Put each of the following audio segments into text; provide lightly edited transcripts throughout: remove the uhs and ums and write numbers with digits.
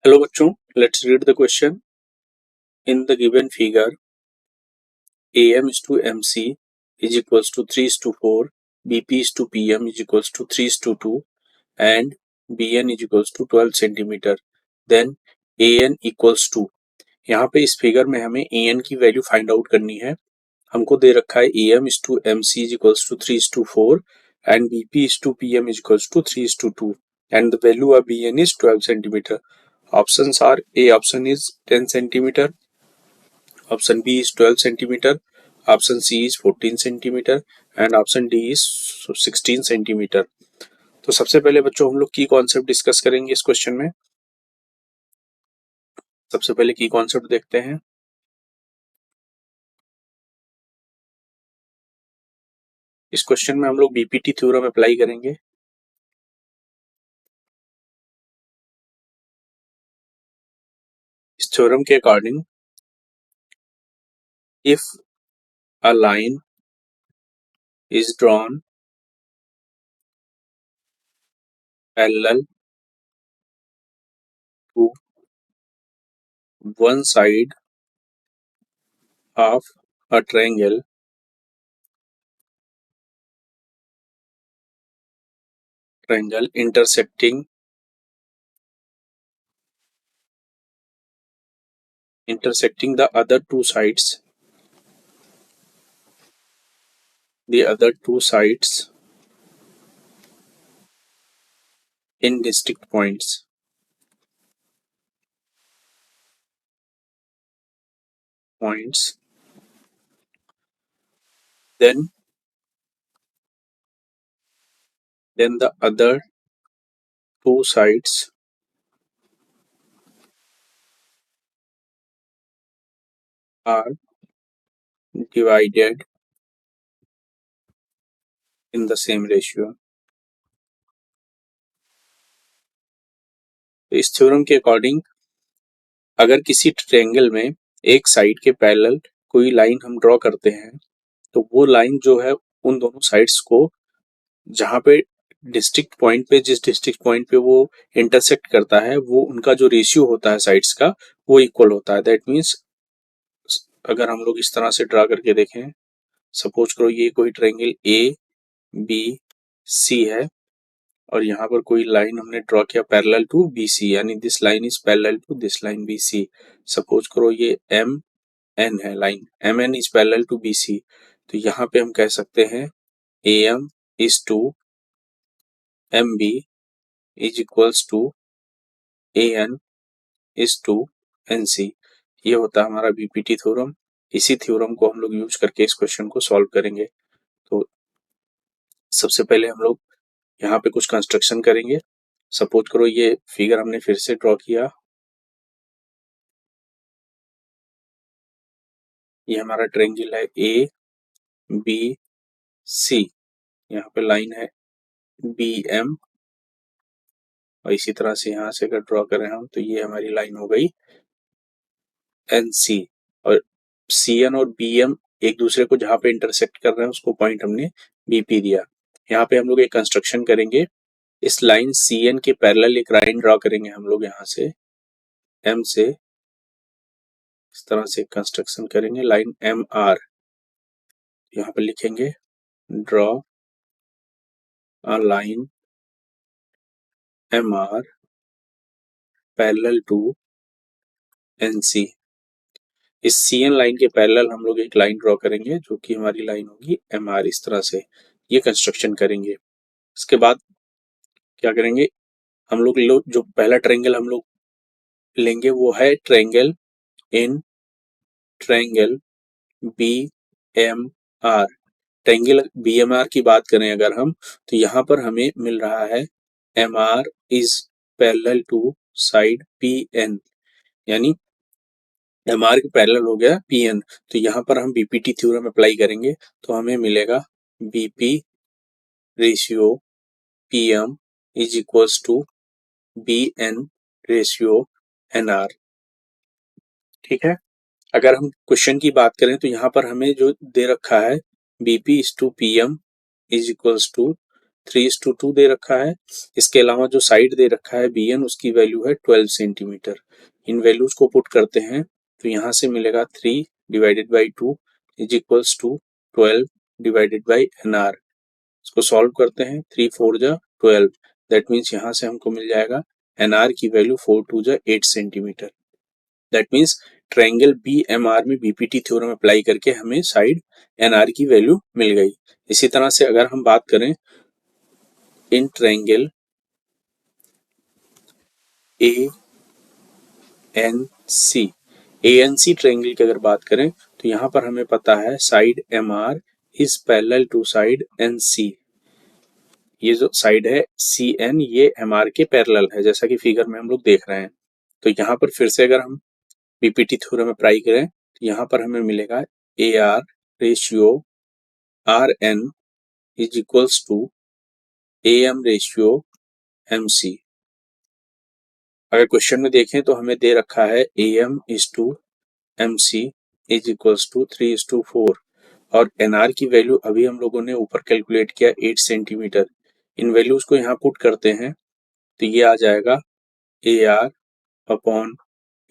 Hello बच्चों, let's read the question. In the given figure, AM is to MC is equals to 3 is to 4, BP is to PM is equals to 3 is to 2, and BN is equals to 12 centimeter. Then AN equals to, यहाँ पे इस figure में हमें AN की value find out करनी है. हमको दे रखा है AM is to MC is equals to 3 is to 4 and BP is to PM is equals to 3 is to 2 and the value of BN is 12 centimeter. Options are A option is 10 centimeter, option B is 12 centimeter, option C is 14 centimeter and option D is 16 centimeter. तो सबसे पहले बच्चों हम लोग की concept discuss करेंगे इस question में. सबसे पहले की कॉन्सेप्ट देखते हैं. इस क्वेश्चन में हम लोग बीपीटी थ्योरम अप्लाई करेंगे. इस थ्योरम के according if a line is drawn parallel to one side of a triangle intersecting the other two sides in distinct points. Then the other two sides are divided in the same ratio. तो इस theorem के according अगर किसी triangle में एक side के parallel कोई line हम ड्रॉ करते हैं तो वो लाइन जो है उन दोनों साइड्स को जहाँ पे डिस्ट्रिक्ट पॉइंट पे जिस डिस्ट्रिक्ट पॉइंट पे वो इंटरसेक्ट करता है वो उनका जो रेशियो होता है साइड्स का वो इक्वल होता है. दैट मीन्स अगर हम लोग इस तरह से ड्रा करके देखें, सपोज करो ये कोई ट्रायंगल ए बी सी है और यहाँ पर कोई लाइन हमने ड्रॉ किया पैरेलल टू बी सी, यानी this line is parallel to this line B C. Suppose करो ये एम एन है, line M N is parallel to B C. तो यहाँ पे हम कह सकते हैं A M is to M B is equals to A N is to N C. ये होता है हमारा बीपीटी थ्योरम. इसी थ्योरम को हम लोग यूज करके इस क्वेश्चन को सॉल्व करेंगे. तो सबसे पहले हम लोग यहाँ पे कुछ कंस्ट्रक्शन करेंगे. सपोज करो ये फिगर हमने फिर से ड्रॉ किया. ये हमारा ट्रायंगल है ए बी सी. यहाँ पे लाइन है बी एम और इसी तरह से यहाँ से अगर ड्रॉ करें हम तो ये हमारी लाइन हो गई एन सी. और सी एन और बी एम एक दूसरे को जहाँ पे इंटरसेक्ट कर रहे हैं उसको पॉइंट हमने बीपी दिया. यहाँ पे हम लोग एक कंस्ट्रक्शन करेंगे. इस लाइन सी एन के पैरेलल एक लाइन ड्रॉ करेंगे हम लोग यहाँ से एम से. इस तरह से कंस्ट्रक्शन करेंगे लाइन एम आर. यहाँ पे लिखेंगे draw a line M R parallel to N C. इस सी एन लाइन के पैरेलल हम लोग एक लाइन ड्रॉ करेंगे जो कि हमारी लाइन होगी एम आर. इस तरह से ये कंस्ट्रक्शन करेंगे. इसके बाद क्या करेंगे हम लोग जो पहला ट्रायंगल हम लोग लेंगे वो है triangle B M R. Triangle B M R की बात करें अगर हम तो यहाँ पर हमें मिल रहा है M R is parallel to side P N, यानी एम आर के पैरेलल हो गया पी एन. तो यहाँ पर हम बीपीटी थ्योरम अप्लाई करेंगे तो हमें मिलेगा BP ratio P M is equals to B N ratio N R. ठीक है. अगर हम क्वेश्चन की बात करें तो यहाँ पर हमें जो दे रखा है BP is to P M is equals to 3:2 दे रखा है। इसके अलावा जो साइड दे रखा है BN, उसकी वैल्यू है 12 सेंटीमीटर। इन वैल्यूज को पुट करते हैं तो यहाँ से मिलेगा 3 divided by 2 is equals to 12 divided by NR। इसको सॉल्व करते हैं, 3 4 जा 12, दैट मीन्स यहाँ से हमको मिल जाएगा NR की वैल्यू 4 2 जा 8 centimetre. That means triangle BMR में BPT थ्योरम अप्लाई करके हमें साइड NR की वैल्यू मिल गई। इसी तरह से अगर हम बात करें इन ट्रायंगल ANC ट्रायंगल की अगर बात करें तो यहाँ पर हमें पता है side MR is parallel to side NC। ये जो साइड है CN ये MR के पैरेलल है, जैसा कि फिगर में हम लोग देख रहे हैं। तो यहाँ पर फिर से अगर हम BPT थ्योरम अप्लाई करें तो यहाँ पर हमें मिलेगा AR ratio RN is equals to AM ratio MC। अगर क्वेश्चन में देखें तो हमें दे रखा है AM is to MC is equals to 3:4 और NR की वैल्यू अभी हम लोगों ने ऊपर कैलकुलेट किया 8 सेंटीमीटर। इन वैल्यूज को यहाँ पुट करते हैं तो ये आ जाएगा AR upon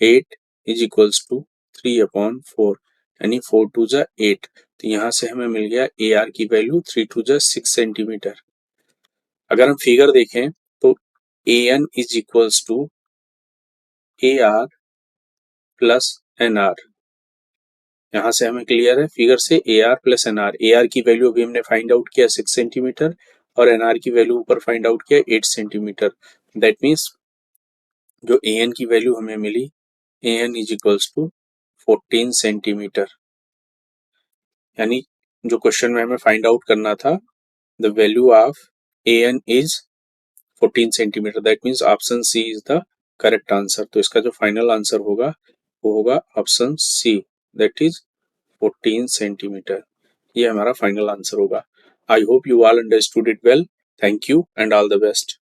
8 is equals to 3/4 यानी 4 2 जा 8। तो यहाँ से हमें मिल गया AR की वैल्यू 3 2 जा 6 सेंटीमीटर। अगर हम फिगर देखें तो AN is equals to AR plus NR। यहाँ से हमें क्लियर है फिगर से AR प्लस NR। AR की वैल्यू अभी हमने फाइंड आउट किया 6 सेंटीमीटर और NR की वैल्यू ऊपर फाइंड आउट किया 8 सेंटीमीटर। दैट मीन्स जो AN की वैल्यू हमें मिली AN is equals to 14 centimetre. यानी जो क्वेश्चन में हमें फाइंड आउट करना था the value of AN is 14 centimetre. That means option C is the correct answer. तो इसका जो फाइनल आंसर होगा वो होगा option C, that is 14 centimetre. ये हमारा फाइनल आंसर होगा। I hope you all understood it well. Thank you and all the best.